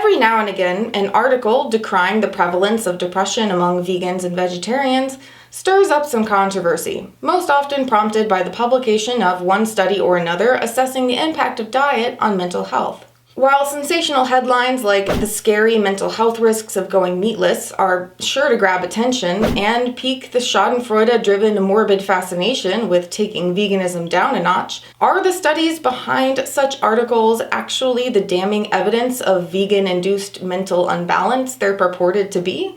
Every now and again, an article decrying the prevalence of depression among vegans and vegetarians stirs up some controversy, most often prompted by the publication of one study or another assessing the impact of diet on mental health. While sensational headlines like the scary mental health risks of going meatless are sure to grab attention and pique the schadenfreude-driven morbid fascination with taking veganism down a notch, are the studies behind such articles actually the damning evidence of vegan-induced mental unbalance they're purported to be?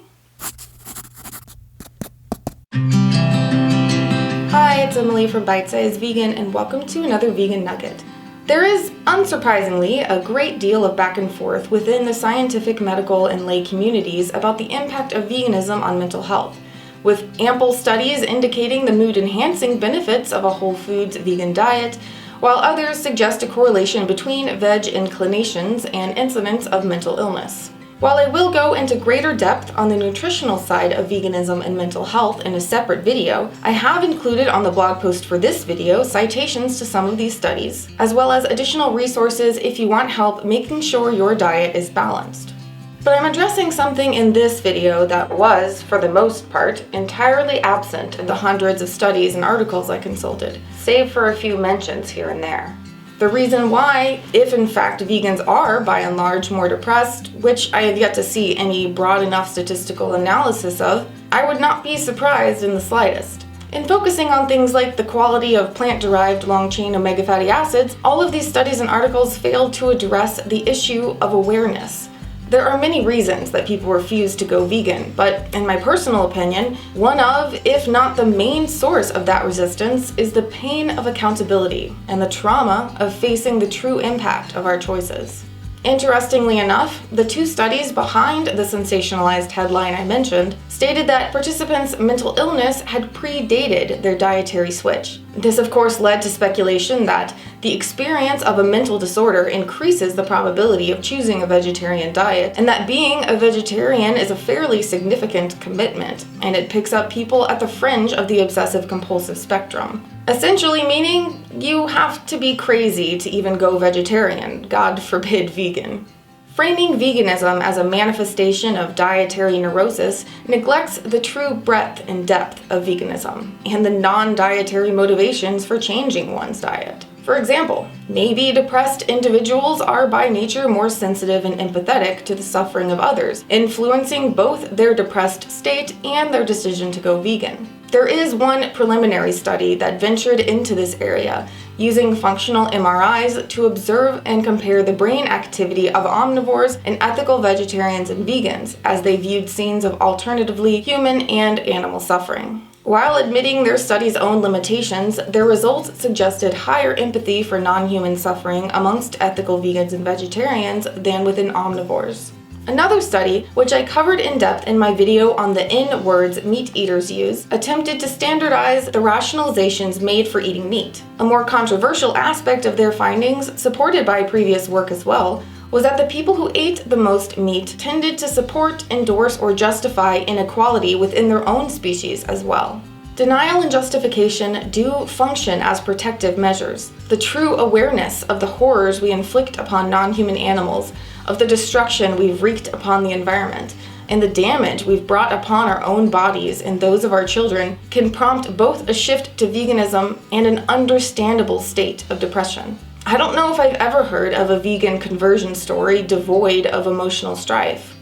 Hi, it's Emily from BiteSizeVegan, and welcome to another Vegan Nugget. There is, unsurprisingly, a great deal of back and forth within the scientific, medical, and lay communities about the impact of veganism on mental health, with ample studies indicating the mood-enhancing benefits of a whole foods vegan diet, while others suggest a correlation between veg inclinations and incidence of mental illness. While I will go into greater depth on the nutritional side of veganism and mental health in a separate video, I have included on the blog post for this video citations to some of these studies, as well as additional resources if you want help making sure your diet is balanced. But I'm addressing something in this video that was, for the most part, entirely absent in the hundreds of studies and articles I consulted, save for a few mentions here and there. The reason why, if in fact vegans are by and large more depressed, which I have yet to see any broad enough statistical analysis of, I would not be surprised in the slightest. In focusing on things like the quality of plant-derived long-chain omega fatty acids, all of these studies and articles failed to address the issue of awareness. There are many reasons that people refuse to go vegan, but in my personal opinion, one of, if not the main source of that resistance is the pain of accountability and the trauma of facing the true impact of our choices. Interestingly enough, the two studies behind the sensationalized headline I mentioned stated that participants' mental illness had predated their dietary switch. This of course led to speculation that the experience of a mental disorder increases the probability of choosing a vegetarian diet, and that being a vegetarian is a fairly significant commitment, and it picks up people at the fringe of the obsessive-compulsive spectrum. Essentially meaning you have to be crazy to even go vegetarian, God forbid vegan. Framing veganism as a manifestation of dietary neurosis neglects the true breadth and depth of veganism and the non-dietary motivations for changing one's diet. For example, maybe depressed individuals are by nature more sensitive and empathetic to the suffering of others, influencing both their depressed state and their decision to go vegan. There is one preliminary study that ventured into this area, using functional MRIs to observe and compare the brain activity of omnivores and ethical vegetarians and vegans as they viewed scenes of alternatively human and animal suffering. While admitting their study's own limitations, their results suggested higher empathy for non-human suffering amongst ethical vegans and vegetarians than within omnivores. Another study, which I covered in depth in my video on the N words meat eaters use, attempted to standardize the rationalizations made for eating meat. A more controversial aspect of their findings, supported by previous work as well, was that the people who ate the most meat tended to support, endorse, or justify inequality within their own species as well. Denial and justification do function as protective measures. The true awareness of the horrors we inflict upon non-human animals, of the destruction we've wreaked upon the environment, and the damage we've brought upon our own bodies and those of our children can prompt both a shift to veganism and an understandable state of depression. I don't know if I've ever heard of a vegan conversion story devoid of emotional strife.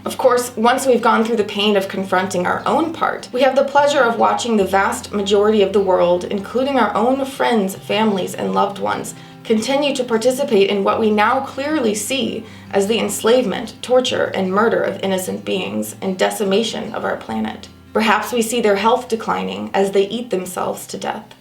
Of course, once we've gone through the pain of confronting our own part, we have the pleasure of watching the vast majority of the world, including our own friends, families, and loved ones, continue to participate in what we now clearly see as the enslavement, torture, and murder of innocent beings and decimation of our planet. Perhaps we see their health declining as they eat themselves to death.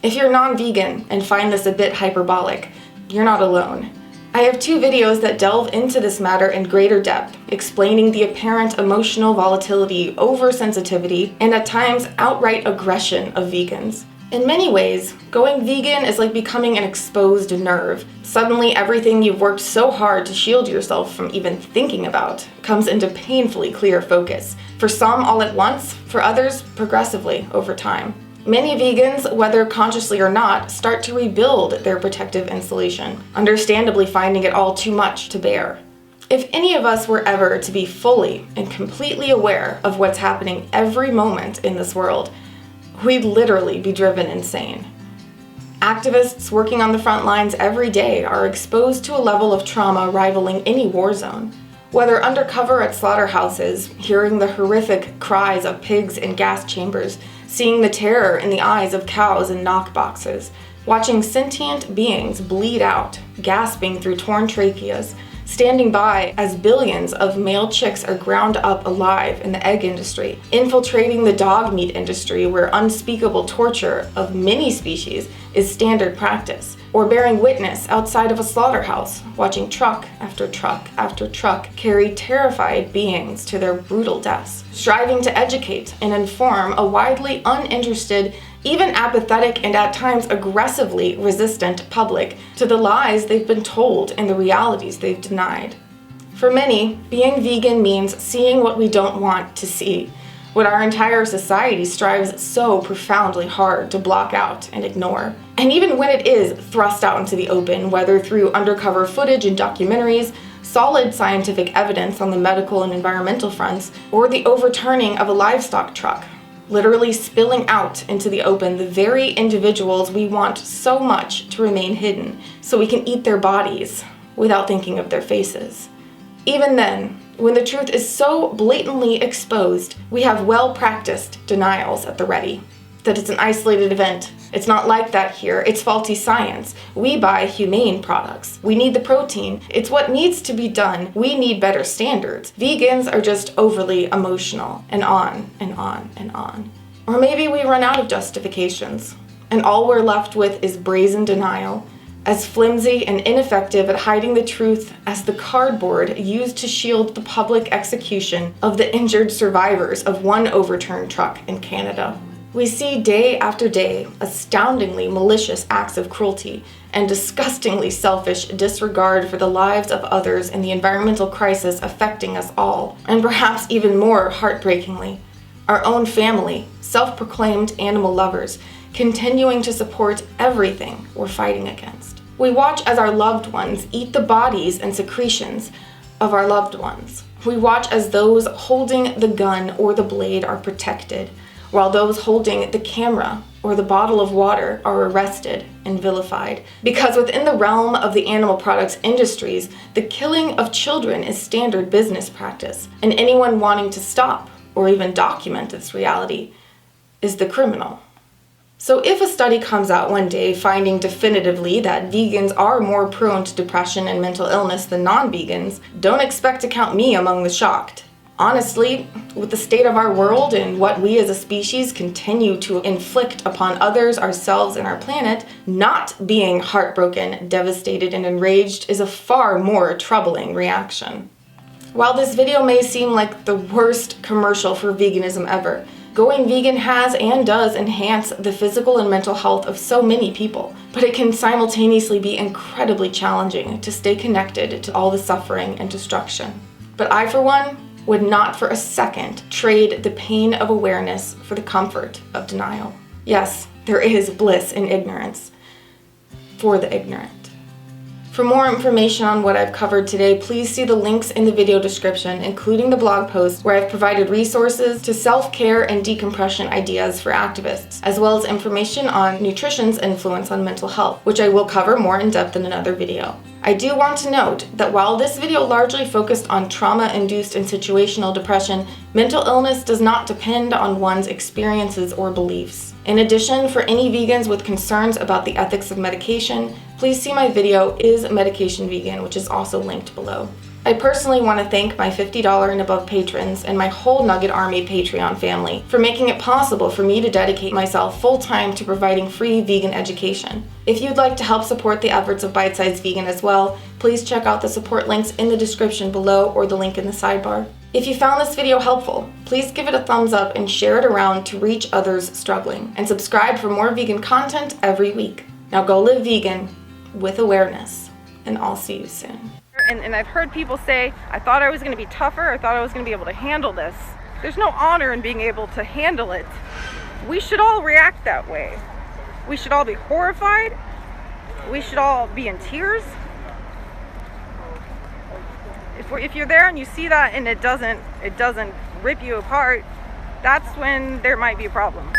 If you're non-vegan and find this a bit hyperbolic, you're not alone. I have two videos that delve into this matter in greater depth, explaining the apparent emotional volatility, oversensitivity, and at times outright aggression of vegans. In many ways, going vegan is like becoming an exposed nerve. Suddenly, everything you've worked so hard to shield yourself from even thinking about comes into painfully clear focus. For some all at once, for others progressively over time. Many vegans, whether consciously or not, start to rebuild their protective insulation, understandably finding it all too much to bear. If any of us were ever to be fully and completely aware of what's happening every moment in this world, we'd literally be driven insane. Activists working on the front lines every day are exposed to a level of trauma rivaling any war zone. Whether undercover at slaughterhouses, hearing the horrific cries of pigs in gas chambers, seeing the terror in the eyes of cows in knock boxes, watching sentient beings bleed out, gasping through torn tracheas, standing by as billions of male chicks are ground up alive in the egg industry, infiltrating the dog meat industry where unspeakable torture of many species is standard practice, or bearing witness outside of a slaughterhouse, watching truck after truck after truck carry terrified beings to their brutal deaths, striving to educate and inform a widely uninterested, even apathetic and at times aggressively resistant public to the lies they've been told and the realities they've denied. For many, being vegan means seeing what we don't want to see, what our entire society strives so profoundly hard to block out and ignore. And even when it is thrust out into the open, whether through undercover footage and documentaries, solid scientific evidence on the medical and environmental fronts, or the overturning of a livestock truck, literally spilling out into the open the very individuals we want so much to remain hidden so we can eat their bodies without thinking of their faces. Even then, when the truth is so blatantly exposed, we have well-practiced denials at the ready. That it's an isolated event. It's not like that here. It's faulty science. We buy humane products. We need the protein. It's what needs to be done. We need better standards. Vegans are just overly emotional, and on and on and on. Or maybe we run out of justifications, and all we're left with is brazen denial, as flimsy and ineffective at hiding the truth as the cardboard used to shield the public execution of the injured survivors of one overturned truck in Canada. We see day after day astoundingly malicious acts of cruelty and disgustingly selfish disregard for the lives of others in the environmental crisis affecting us all, and perhaps even more heartbreakingly, our own family, self-proclaimed animal lovers, continuing to support everything we're fighting against. We watch as our loved ones eat the bodies and secretions of our loved ones. We watch as those holding the gun or the blade are protected, while those holding the camera or the bottle of water are arrested and vilified. Because within the realm of the animal products industries, the killing of children is standard business practice, and anyone wanting to stop or even document this reality is the criminal. So if a study comes out one day finding definitively that vegans are more prone to depression and mental illness than non-vegans, don't expect to count me among the shocked. Honestly, with the state of our world and what we as a species continue to inflict upon others, ourselves, and our planet, not being heartbroken, devastated, and enraged is a far more troubling reaction. While this video may seem like the worst commercial for veganism ever, going vegan has and does enhance the physical and mental health of so many people, but it can simultaneously be incredibly challenging to stay connected to all the suffering and destruction. But I, for one, would not for a second trade the pain of awareness for the comfort of denial. Yes, there is bliss in ignorance for the ignorant. For more information on what I've covered today, please see the links in the video description, including the blog post where I've provided resources to self-care and decompression ideas for activists, as well as information on nutrition's influence on mental health, which I will cover more in depth in another video. I do want to note that while this video largely focused on trauma-induced and situational depression, mental illness does not depend on one's experiences or beliefs. In addition, for any vegans with concerns about the ethics of medication, please see my video, Is Medication Vegan?, which is also linked below. I personally want to thank my $50 and above patrons and my whole Nugget Army Patreon family for making it possible for me to dedicate myself full-time to providing free vegan education. If you'd like to help support the efforts of Bite Size Vegan as well, please check out the support links in the description below or the link in the sidebar. If you found this video helpful, please give it a thumbs up and share it around to reach others struggling, and subscribe for more vegan content every week. Now go live vegan with awareness, and I'll see you soon. And I've heard people say, I thought I was going to be tougher, I thought I was going to be able to handle this. There's no honor in being able to handle it. We should all react that way. We should all be horrified. We should all be in tears. if you're there and you see that and it doesn't rip you apart, that's when there might be a problem.